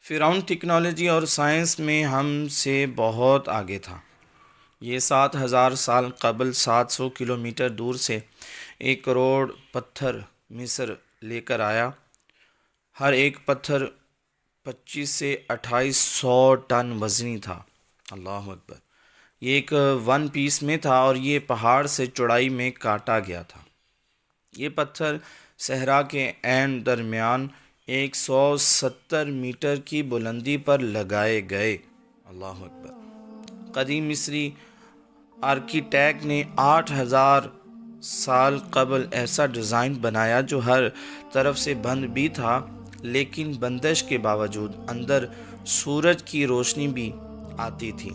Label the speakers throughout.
Speaker 1: فرعون ٹیکنالوجی اور سائنس میں ہم سے بہت آگے تھا۔ یہ 7,000 سال قبل 700 کلومیٹر دور سے 1 کروڑ پتھر مصر لے کر آیا۔ ہر ایک پتھر 25 سے 2800 ٹن وزنی تھا۔ اللہ اکبر! یہ ایک ون پیس میں تھا اور یہ پہاڑ سے چوڑائی میں کاٹا گیا تھا۔ یہ پتھر صحرا کے عین درمیان 170 میٹر کی بلندی پر لگائے گئے۔ اللہ اکبر! قدیم مصری آرکیٹیکٹ نے 8,000 سال قبل ایسا ڈیزائن بنایا جو ہر طرف سے بند بھی تھا، لیکن بندش کے باوجود اندر سورج کی روشنی بھی آتی تھی۔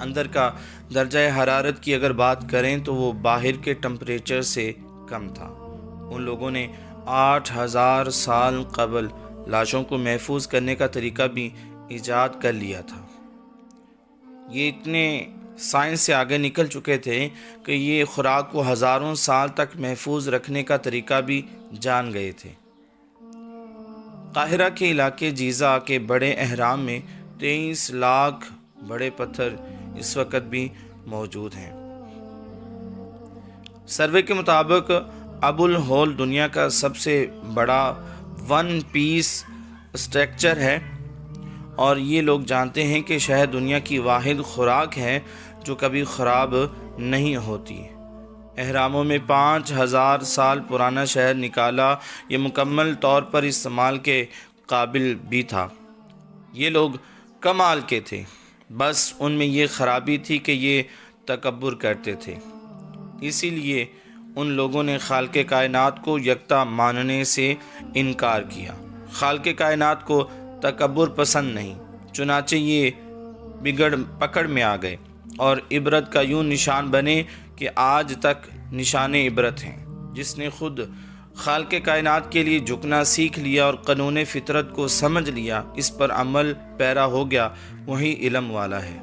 Speaker 1: اندر کا درجہ حرارت کی اگر بات کریں تو وہ باہر کے ٹمپریچر سے کم تھا۔ ان لوگوں نے 8,000 سال قبل لاشوں کو محفوظ کرنے کا طریقہ بھی ایجاد کر لیا تھا۔ یہ اتنے سائنس سے آگے نکل چکے تھے کہ یہ خوراک کو ہزاروں سال تک محفوظ رکھنے کا طریقہ بھی جان گئے تھے۔ قاہرہ کے علاقے جیزہ کے بڑے اہرام میں 23 لاکھ بڑے پتھر اس وقت بھی موجود ہیں۔ سروے کے مطابق ابو الہول دنیا کا سب سے بڑا ون پیس اسٹرکچر ہے، اور یہ لوگ جانتے ہیں کہ شہد دنیا کی واحد خوراک ہے جو کبھی خراب نہیں ہوتی۔ اہراموں میں 5,000 سال پرانا شہد نکالا۔ یہ مکمل طور پر استعمال کے قابل بھی تھا۔ یہ لوگ کمال کے تھے، بس ان میں یہ خرابی تھی کہ یہ تکبر کرتے تھے۔ اسی لیے ان لوگوں نے خالق کائنات کو یکتا ماننے سے انکار کیا۔ خالق کائنات کو تکبر پسند نہیں، چنانچہ یہ پکڑ میں آ گئے اور عبرت کا یوں نشان بنے کہ آج تک نشان عبرت ہیں۔ جس نے خود خالق کائنات کے لیے جھکنا سیکھ لیا اور قانون فطرت کو سمجھ لیا، اس پر عمل پیرا ہو گیا، وہی علم والا ہے۔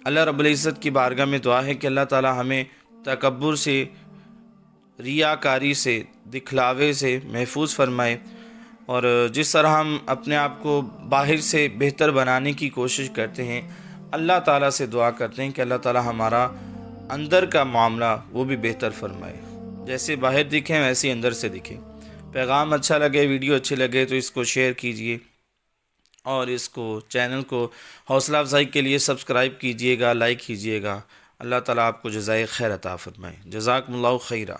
Speaker 1: اللہ رب العزت کی بارگاہ میں دعا ہے کہ اللہ تعالی ہمیں تکبر سے، ریاکاری سے، دکھلاوے سے محفوظ فرمائے، اور جس طرح ہم اپنے آپ کو باہر سے بہتر بنانے کی کوشش کرتے ہیں، اللہ تعالیٰ سے دعا کرتے ہیں کہ اللہ تعالیٰ ہمارا اندر کا معاملہ وہ بھی بہتر فرمائے۔ جیسے باہر دکھیں ویسے ہی اندر سے دکھیں۔ پیغام اچھا لگے، ویڈیو اچھی لگے تو اس کو شیئر کیجئے، اور اس کو چینل کو حوصلہ افزائی کے لیے سبسکرائب کیجئے گا، لائک کیجئے گا۔ اللہ تعالیٰ آپ کو جزائے خیر عطا فرمائے۔ جزاکم اللہ خیرہ۔